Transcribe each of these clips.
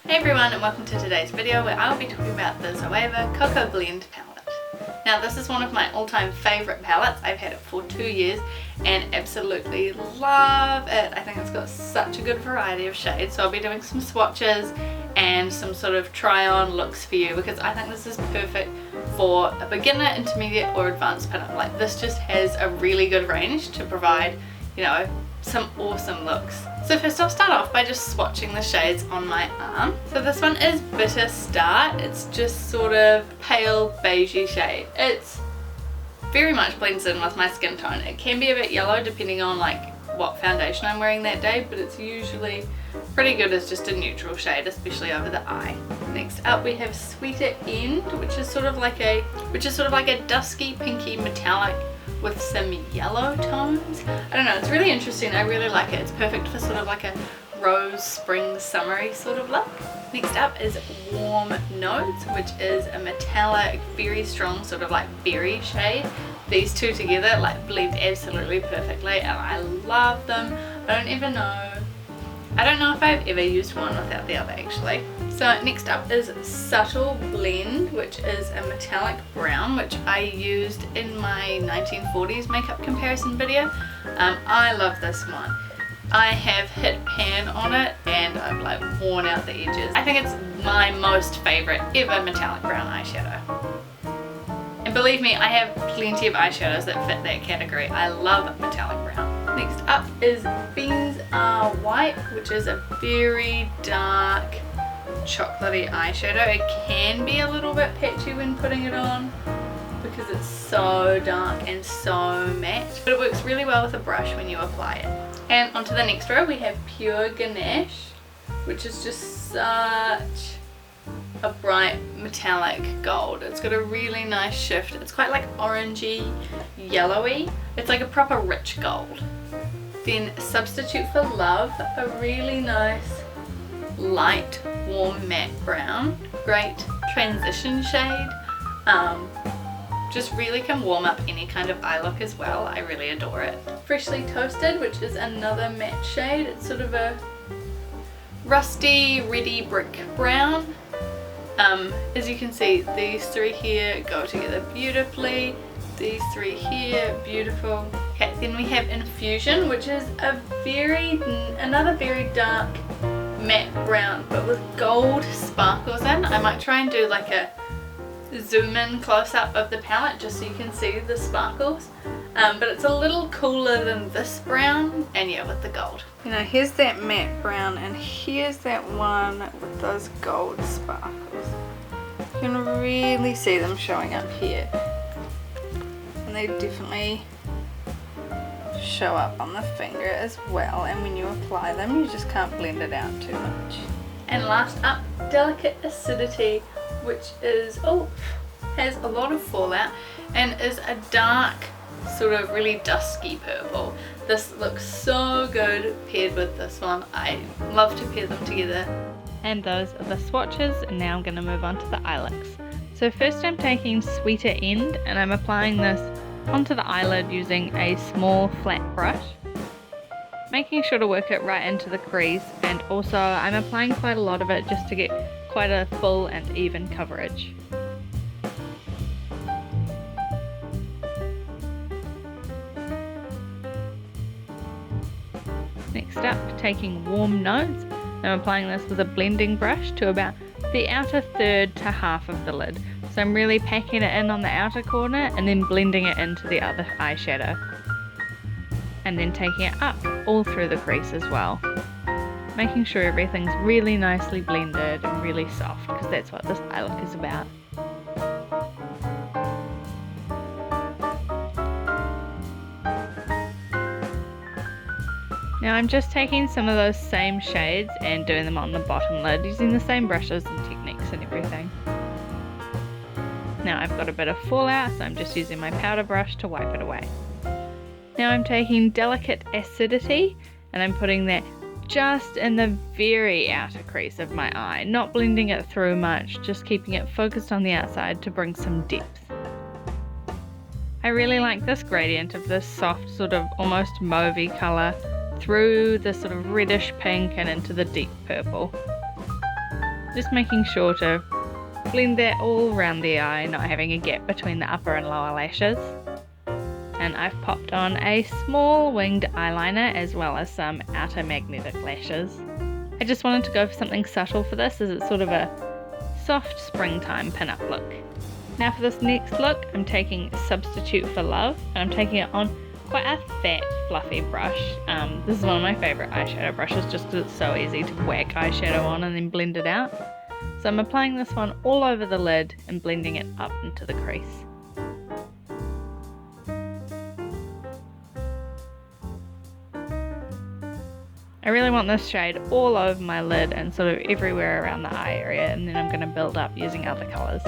Hey everyone, and welcome to today's video where I'll be talking about the Zoeva Cocoa Blend Palette. Now this is one of my all-time favourite palettes. I've had it for 2 years and absolutely love it. I think it's got such a good variety of shades, so I'll be doing some swatches and some sort of try-on looks for you because I think this is perfect for a beginner, intermediate or advanced pinup. Like this just has a really good range to provide, you know, some awesome looks. So first I'll start off by just swatching the shades on my arm. So this one is Bitter Start. It's just sort of pale beigey shade. It's very much blends in with my skin tone. It can be a bit yellow depending on like what foundation I'm wearing that day, but it's usually pretty good as just a neutral shade, especially over the eye. Next up we have Sweeter End, which is sort of like a dusky pinky metallic with some yellow tones. I don't know, it's really interesting. I really like it. It's perfect for sort of like a rose spring summery sort of look. Next up is Warm Notes, which is a metallic, very strong sort of like berry shade. These two together like blend absolutely perfectly and I love them. I don't know if I've ever used one without the other actually. So next up is Subtle Blend, which is a metallic brown, which I used in my 1940s makeup comparison video. I love this one. I have hit pan on it and I've like worn out the edges. I think it's my most favourite ever metallic brown eyeshadow. And believe me, I have plenty of eyeshadows that fit that category. I love metallic brown. Next up is Beans Are White, which is a very dark chocolatey eyeshadow. It can be a little bit patchy when putting it on because it's so dark and so matte, but it works really well with a brush when you apply it. And onto the next row we have Pure Ganesh, which is just such a bright metallic gold. It's got a really nice shift. It's quite like orangey, yellowy. It's like a proper rich gold. Then Substitute for Love, a really nice light warm matte brown. Great transition shade. Just really can warm up any kind of eye look as well. I really adore it. Freshly Toasted, which is another matte shade. It's sort of a rusty, reddy brick brown. As you can see, these three here go together beautifully. These three here, beautiful. Okay, then we have Infusion, which is another very dark matte brown, but with gold sparkles in. I might try and do like a zoom in close up of the palette just so you can see the sparkles. But it's a little cooler than this brown, and yeah, with the gold. You know, here's that matte brown and here's that one with those gold sparkles. You can really see them showing up here. And they definitely show up on the finger as well, and when you apply them you just can't blend it out too much. And last up, Delicate Acidity, which is has a lot of fallout and is a dark sort of really dusky purple. This looks so good paired with this one. I love to pair them together. And those are the swatches, and now I'm going to move on to the eye looks. So first I'm taking Sweeter End and I'm applying this onto the eyelid using a small flat brush, making sure to work it right into the crease, and also I'm applying quite a lot of it just to get quite a full and even coverage. Next up, taking Warm Notes, I'm applying this with a blending brush to about the outer third to half of the lid. So I'm really packing it in on the outer corner and then blending it into the other eyeshadow. And then taking it up all through the crease as well. Making sure everything's really nicely blended and really soft, because that's what this eye look is about. Now I'm just taking some of those same shades and doing them on the bottom lid using the same brushes and techniques and everything. Now I've got a bit of fallout, so I'm just using my powder brush to wipe it away. Now I'm taking Delicate Acidity and I'm putting that just in the very outer crease of my eye, not blending it through much, just keeping it focused on the outside to bring some depth. I really like this gradient of this soft sort of almost mauvey colour through the sort of reddish pink and into the deep purple. Just making sure to blend that all around the eye, not having a gap between the upper and lower lashes. And I've popped on a small winged eyeliner as well as some outer magnetic lashes. I just wanted to go for something subtle for this, as it's sort of a soft springtime pin-up look. Now for this next look, I'm taking Substitute for Love, and I'm taking it on quite a fat, fluffy brush. This is one of my favourite eyeshadow brushes just because it's so easy to whack eyeshadow on and then blend it out. So I'm applying this one all over the lid and blending it up into the crease. I really want this shade all over my lid and sort of everywhere around the eye area, and then I'm going to build up using other colours.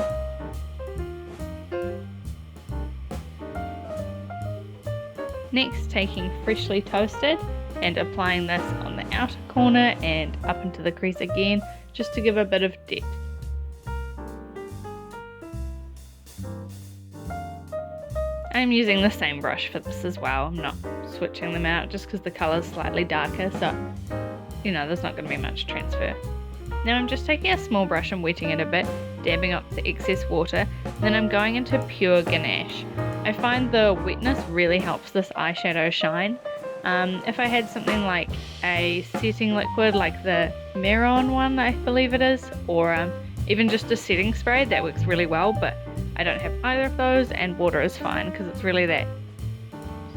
Next, taking Freshly Toasted and applying this on the outer corner and up into the crease again, just to give a bit of depth. I'm using the same brush for this as well. I'm not switching them out just because the colour is slightly darker, so you know there's not going to be much transfer. Now I'm just taking a small brush and wetting it a bit, dabbing up the excess water, then I'm going into Pure Ganesh. I find the wetness really helps this eyeshadow shine. If I had something like a setting liquid like the Meron one, I believe it is, or even just a setting spray, that works really well, but I don't have either of those, and water is fine because it's really that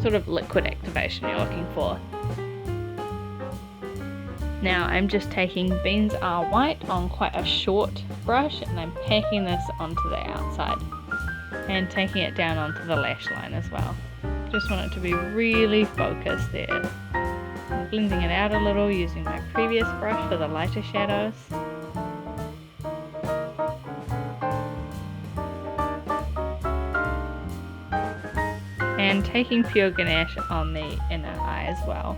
sort of liquid activation you're looking for. Now I'm just taking Beans Are White on quite a short brush, and I'm packing this onto the outside and taking it down onto the lash line as well. Just want it to be really focused there. I'm blending it out a little using my previous brush for the lighter shadows. And taking Pure Ganesh on the inner eye as well.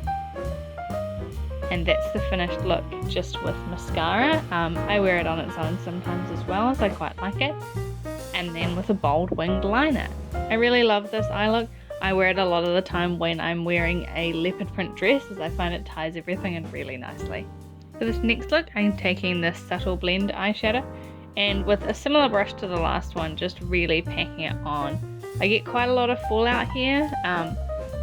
And that's the finished look just with mascara. I wear it on its own sometimes as well, as I quite like it. And then with a bold winged liner. I really love this eye look. I wear it a lot of the time when I'm wearing a leopard print dress, as I find it ties everything in really nicely. For this next look, I'm taking this Subtle Blend eyeshadow, and with a similar brush to the last one, just really packing it on. I get quite a lot of fallout here,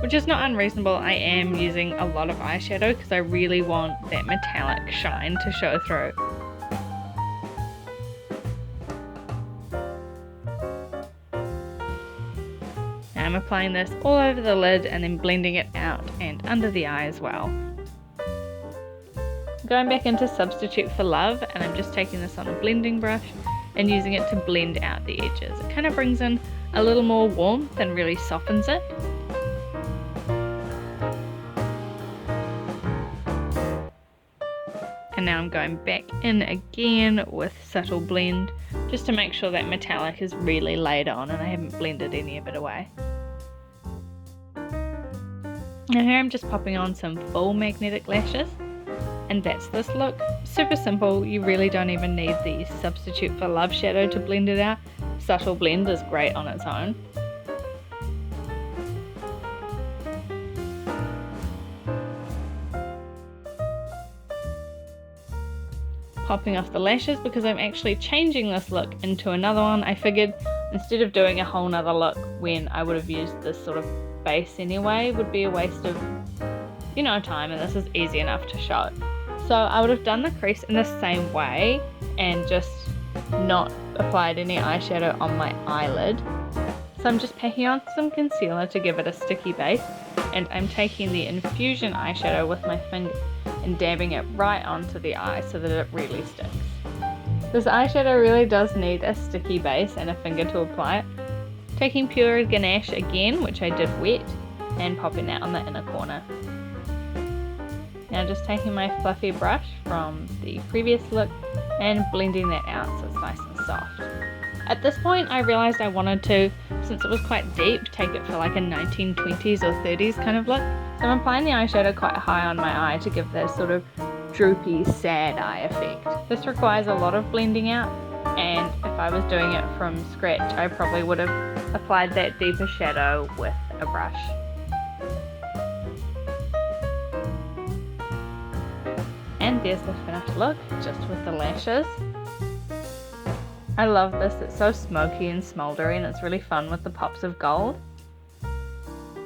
which is not unreasonable. I am using a lot of eyeshadow because I really want that metallic shine to show through. Now I'm applying this all over the lid and then blending it out and under the eye as well. Going back into Substitute for Love, and I'm just taking this on a blending brush and using it to blend out the edges. It kind of brings in a little more warmth and really softens it. And now I'm going back in again with Subtle Blend, just to make sure that metallic is really laid on and I haven't blended any of it away. Now here I'm just popping on some full magnetic lashes, and that's this look. Super simple, you really don't even need the Substitute for Love shadow to blend it out. Subtle Blend is great on its own. Popping off the lashes because I'm actually changing this look into another one. I figured instead of doing a whole nother look when I would have used this sort of base anyway, would be a waste of, you know, time, and this is easy enough to show. So I would have done the crease in the same way and just not applied any eyeshadow on my eyelid. So I'm just packing on some concealer to give it a sticky base, and I'm taking the Infusion eyeshadow with my finger and dabbing it right onto the eye so that it really sticks. This eyeshadow really does need a sticky base and a finger to apply it. Taking Pure Ganesh again, which I did wet, and popping that on the inner corner. Now just taking my fluffy brush from the previous look and blending that out so it's nice and soft. At this point I realised I wanted to, since it was quite deep, take it for like a 1920s or 30s kind of look. So I'm applying the eyeshadow quite high on my eye to give that sort of droopy, sad eye effect. This requires a lot of blending out, and if I was doing it from scratch I probably would have applied that deeper shadow with a brush. And And there's the finished look, just with the lashes. I love this, it's so smoky and smouldery and it's really fun with the pops of gold.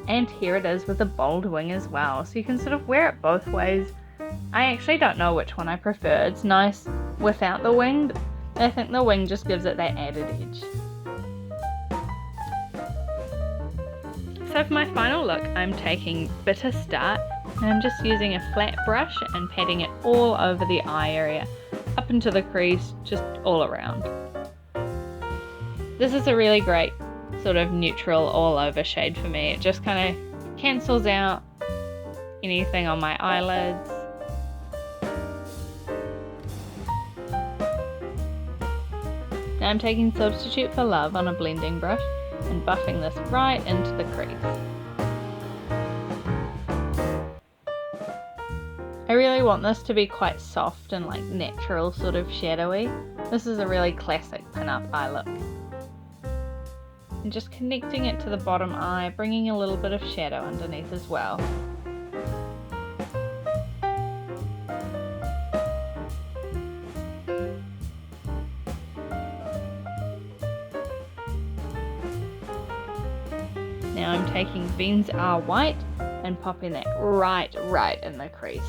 And here it is with a bold wing as well, so you can sort of wear it both ways. I actually don't know which one I prefer. It's nice without the wing, but I think the wing just gives it that added edge. So for my final look, I'm taking Bitter Start and I'm just using a flat brush and patting it all over the eye area, up into the crease, just all around. This is a really great sort of neutral all over shade for me. It just kind of cancels out anything on my eyelids. Now I'm taking Substitute for Love on a blending brush and buffing this right into the crease. I really want this to be quite soft and like natural, sort of shadowy. This is a really classic Pinup eye look. And just connecting it to the bottom eye, bringing a little bit of shadow underneath as well. Now I'm taking Beans Are White and popping that right in the crease.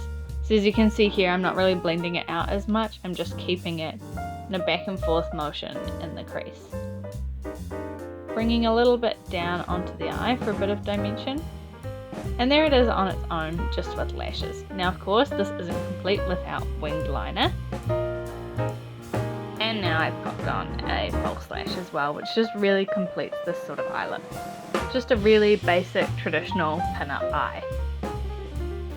So as you can see here, I'm not really blending it out as much, I'm just keeping it in a back and forth motion in the crease. Bringing a little bit down onto the eye for a bit of dimension. And there it is on its own, just with lashes. Now of course this isn't complete without winged liner. And now I've popped on a false lash as well, which just really completes this sort of eye look. Just a really basic traditional Pinup eye.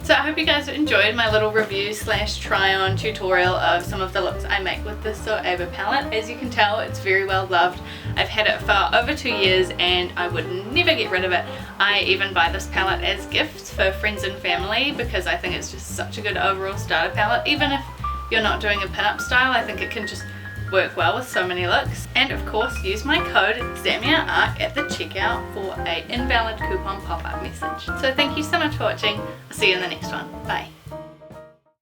So I hope you guys enjoyed my little review / try on tutorial of some of the looks I make with this Zoeva palette. As you can tell, it's very well loved. I've had it for over 2 years and I would never get rid of it. I even buy this palette as gifts for friends and family because I think it's just such a good overall starter palette. Even if you're not doing a pinup style, I think it can just work well with so many looks. And of course, use my code XAMIAARC at the checkout for an invalid coupon pop-up message. So thank you so much for watching. I'll see you in the next one. Bye.